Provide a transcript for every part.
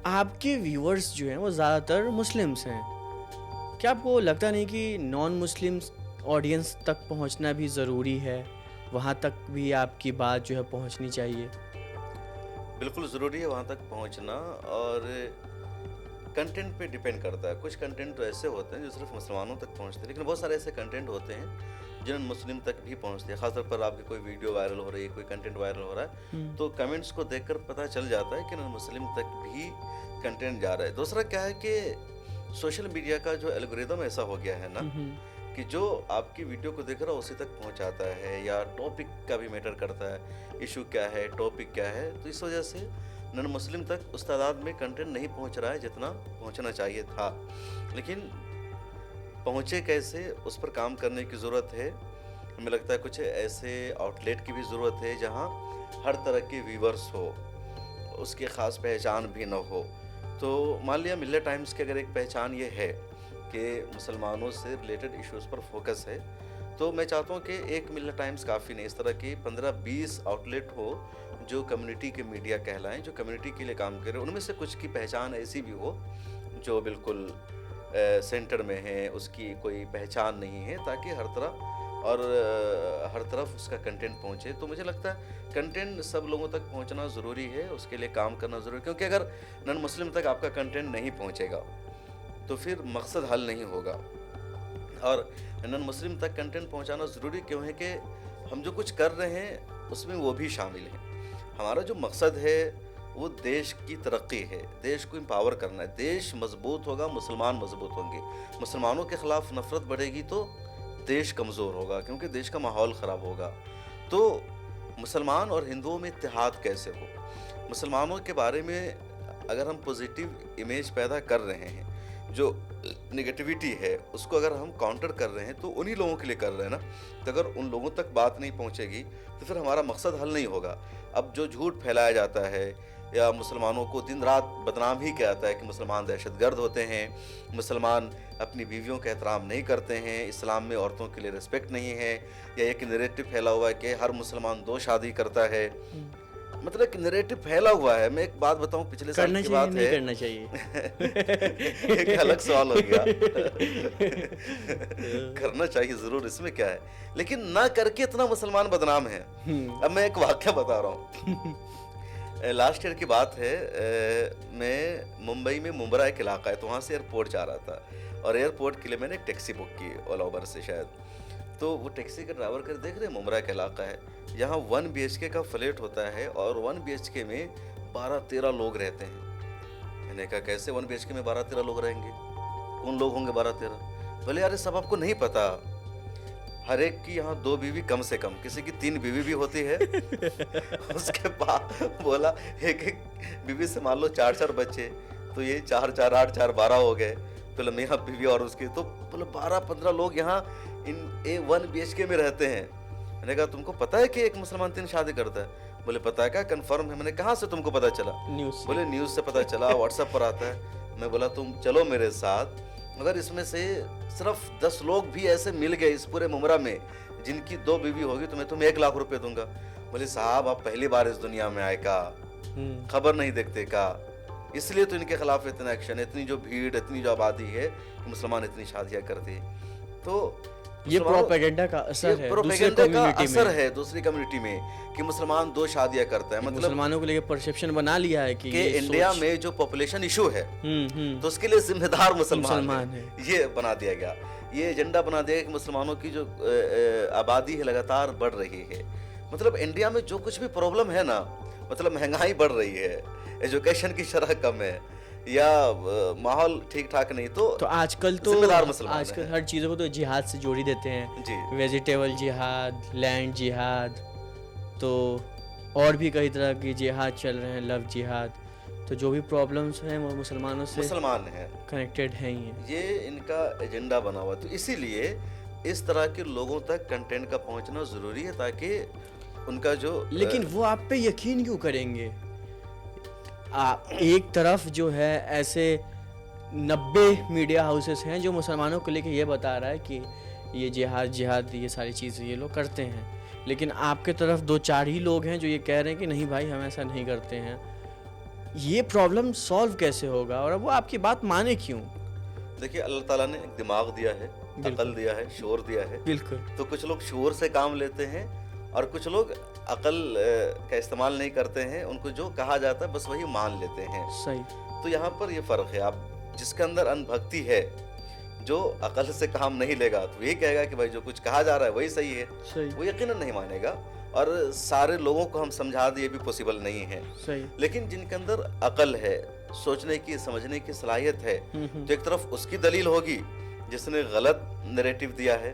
آپ کے ویورز جو ہیں وہ زیادہ تر مسلمس ہیں، کیا آپ کو لگتا نہیں کہ نان مسلمس آڈینس تک پہنچنا بھی ضروری ہے، وہاں تک بھی آپ کی بات جو ہے پہنچنی چاہیے؟ بالکل ضروری ہے وہاں تک پہنچنا، اور کنٹینٹ پہ ڈیپینڈ کرتا ہے. کچھ کنٹینٹ تو ایسے ہوتے ہیں جو صرف مسلمانوں تک پہنچتے ہیں، لیکن بہت سارے ایسے کنٹینٹ ہوتے ہیں جنہوں مسلم تک بھی پہنچتے ہیں. خاص طور پر آپ کی کوئی ویڈیو وائرل ہو رہی ہے، کوئی کنٹینٹ وائرل ہو رہا ہے، تو کمنٹس کو دیکھ کر پتہ چل جاتا ہے کہ نان مسلم تک بھی کنٹینٹ جا رہا ہے. دوسرا کیا ہے کہ سوشل میڈیا کا جو الگوریدم ایسا ہو گیا ہے نا کہ جو آپ کی ویڈیو کو دیکھ رہا ہے اسی تک پہنچاتا ہے، یا ٹاپک کا بھی میٹر کرتا ہے، ایشو کیا ہے، ٹاپک کیا ہے. تو اس وجہ سے نان مسلم تک اس تعداد میں کنٹینٹ نہیں پہنچ رہا ہے جتنا پہنچنا چاہیے تھا. لیکن پہنچے کیسے، اس پر کام کرنے کی ضرورت ہے. ہمیں لگتا ہے کچھ ایسے آؤٹ لیٹ کی بھی ضرورت ہے جہاں ہر طرح کے ویورز ہو، اس کی خاص پہچان بھی نہ ہو. تو مان لیا ملت ٹائمز کی اگر ایک پہچان یہ ہے کہ مسلمانوں سے ریلیٹڈ ایشوز پر فوکس ہے، تو میں چاہتا ہوں کہ ایک ملت ٹائمز کافی نہیں، اس طرح کی 15-20 آؤٹ لیٹ ہو جو کمیونٹی کے میڈیا کہلائیں، جو کمیونٹی کے لیے کام کریں. ان میں سے کچھ کی پہچان ایسی بھی ہو جو بالکل سینٹر میں ہے، اس کی کوئی پہچان نہیں ہے، تاکہ ہر طرح اور ہر طرف اس کا کنٹینٹ پہنچے. تو مجھے لگتا ہے کنٹینٹ سب لوگوں تک پہنچنا ضروری ہے، اس کے لیے کام کرنا ضروری ہے. کیونکہ اگر نان مسلم تک آپ کا کنٹینٹ نہیں پہنچے گا تو پھر مقصد حل نہیں ہوگا. اور نان مسلم تک کنٹینٹ پہنچانا ضروری کیوں ہے کہ ہم جو کچھ کر رہے ہیں اس میں وہ بھی شامل ہیں. ہمارا جو مقصد ہے وہ دیش کی ترقی ہے، دیش کو امپاور کرنا ہے. دیش مضبوط ہوگا، مسلمان مضبوط ہوں گے. مسلمانوں کے خلاف نفرت بڑھے گی تو دیش کمزور ہوگا، کیونکہ دیش کا ماحول خراب ہوگا. تو مسلمان اور ہندوؤں میں اتحاد کیسے ہو؟ مسلمانوں کے بارے میں اگر ہم پوزیٹیو امیج پیدا کر رہے ہیں، جو نگیٹیوٹی ہے اس کو اگر ہم کاؤنٹر کر رہے ہیں تو انہی لوگوں کے لیے کر رہے ہیں نا. تو اگر ان لوگوں تک بات نہیں پہنچے گی تو پھر ہمارا مقصد حل نہیں ہوگا. اب جو جھوٹ پھیلایا جاتا ہے یا مسلمانوں کو دن رات بدنام ہی کیا جاتا ہے کہ مسلمان دہشت گرد ہوتے ہیں، مسلمان اپنی بیویوں کا احترام نہیں کرتے ہیں، اسلام میں عورتوں کے لیے رسپیکٹ نہیں ہے، یا ایک نریٹو پھیلا ہوا ہے کہ ہر مسلمان 2 شادی کرتا ہے. مطلب کہ نریٹو پھیلا ہوا ہے. میں ایک بات بتاؤں، پچھلے سال کرنا کی چاہیے بات نہیں ہے. کرنا چاہیے؟ ایک الگ سوال ہو گیا. کرنا چاہیے ضرور، اس میں کیا ہے، لیکن نہ کر کے اتنا مسلمان بدنام ہے. اب میں ایک واقعہ بتا رہا ہوں. لاسٹ ایئر کی بات ہے، میں ممبئی میں ممبرا ایک علاقہ ہے، تو وہاں سے ایئرپورٹ جا رہا تھا، اور ایئرپورٹ کے لیے میں نے ایک ٹیکسی بک کی اولا اوبر سے شاید. تو وہ ٹیکسی کا ڈرائیور کر دیکھ رہے ہیں ممبرا کا علاقہ ہے، یہاں 1 BHK کا فلیٹ ہوتا ہے، اور 1 BHK میں 12-13 لوگ رہتے ہیں. میں نے کہا کیسے 1 BHK میں 12-13 لوگ رہیں گے؟ کون لوگ ہوں گے 12-13؟ بولے یار سب آپ کو نہیں پتا، ہر ایک کی یہاں 2 بیوی کم سے کم، کسی کی 3 بیوی بھی ہوتی ہے. اس کے بعد بولا ایک بیوی سے مان لو 4-4 بچے، تو یہ 4-4-8 4-12 ہو گئے. تو میاں بیوی اور اس کی، تو بولے 12-15 لوگ یہاں ان 1 BHK میں رہتے ہیں. میں نے کہا تم کو پتا ہے کہ ایک مسلمان 3 شادی کرتا ہے؟ بولے پتا ہے، کیا کنفرم ہے؟ میں نے کہاں سے تم کو پتا چلا؟ نیوز سے. بولے نیوز سے پتا چلا، واٹس ایپ پر آتا ہے. میں بولا تم چلو میرے ساتھ، اگر اس میں سے صرف 10 لوگ بھی ایسے مل گئے اس پورے ممبرا میں جن کی 2 بیوی ہوگی تو میں تمہیں 1 لاکھ روپے دوں گا. بولے صاحب آپ پہلی بار اس دنیا میں آئے کا، خبر نہیں دیکھتے کا، اس لیے تو ان کے خلاف اتنا ایکشن ہے. اتنی جو بھیڑ، اتنی جو آبادی ہے، مسلمان اتنی شادیاں کرتے ہیں. تو یہ پروپیگنڈا کا اثر ہے دوسرے کمیونٹی میں، اثر ہے دوسری کمیونٹی میں کہ مسلمان 2 شادیاں کرتا ہے. مطلب مسلمانوں کو لے کے پرسیپشن بنا لیا ہے کہ انڈیا میں جو پاپولیشن ایشو ہے تو اس کے لیے ذمہ دار مسلمان ہے. یہ بنا دیا گیا، یہ ایجنڈا بنا دیا گیا کہ مسلمانوں کی جو آبادی ہے لگاتار بڑھ رہی ہے. مطلب انڈیا میں جو کچھ بھی پرابلم ہے نا، مطلب مہنگائی بڑھ رہی ہے، ایجوکیشن کی شرح کم ہے، یا ماحول ٹھیک ٹھاک نہیں، تو آج کل آج کل ہر چیزوں کو تو جہاد سے جوڑ ہی دیتے ہیں. جی، ویجیٹیبل جہاد، لینڈ جہاد، تو اور بھی کئی طرح کی جہاد چل رہے ہیں، لو جہاد. تو جو بھی پرابلمس ہیں وہ مسلمانوں سے مسلمان ہیں، کنیکٹڈ ہیں ہی ہیں. یہ ان کا ایجنڈا بنا ہوا. تو اسی لیے اس طرح کے لوگوں تک کنٹینٹ کا پہنچنا ضروری ہے، تاکہ ان کا جو لیکن وہ آپ پہ یقین کیوں کریں گے؟ ایک طرف جو ہے ایسے 90 میڈیا ہاؤسز ہیں جو مسلمانوں کو لے کے یہ بتا رہا ہے کہ یہ جہاد یہ ساری چیزیں یہ لوگ کرتے ہیں، لیکن آپ کے طرف 2-4 ہی لوگ ہیں جو یہ کہہ رہے ہیں کہ نہیں بھائی ہم ایسا نہیں کرتے ہیں. یہ پرابلم سالو کیسے ہوگا اور اب وہ آپ کی بات مانے کیوں؟ دیکھیے اللہ تعالیٰ نے ایک دماغ دیا ہے، عقل دیا ہے، شعور دیا ہے، بالکل تو کچھ لوگ شعور سے کام لیتے ہیں اور کچھ لوگ عقل کا استعمال نہیں کرتے ہیں، ان کو جو کہا جاتا ہے بس وہی مان لیتے ہیں۔ صحیح تو یہاں پر یہ فرق ہے، آپ جس کے اندر ان بھکتی ہے، جو عقل سے کام نہیں لے گا تو یہ کہے گا کہ بھائی جو کچھ کہا جا رہا ہے وہی صحیح ہے، صحیح وہ یقیناً نہیں مانے گا، اور سارے لوگوں کو ہم سمجھا دیں یہ بھی پاسبل نہیں ہے۔ صحیح لیکن جن کے اندر عقل ہے، سوچنے کی سمجھنے کی صلاحیت ہے، ہوں تو ایک طرف اس کی دلیل ہوگی جس نے غلط نیریٹو دیا ہے،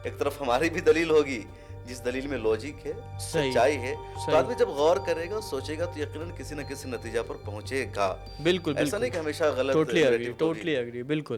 ایک طرف ہماری بھی دلیل ہوگی جس دلیل میں لاجک ہے، صحیح سچائی ہے۔ تو صحیح آدمی جب غور کرے گا، سوچے گا تو یقیناً کسی نہ کسی نتیجہ پر پہنچے گا۔ بالکل ایسا نہیں بالکل کہ ہمیشہ غلط ٹوٹلی اگری نیریٹو کو بھی ٹوٹلی اگری بالکل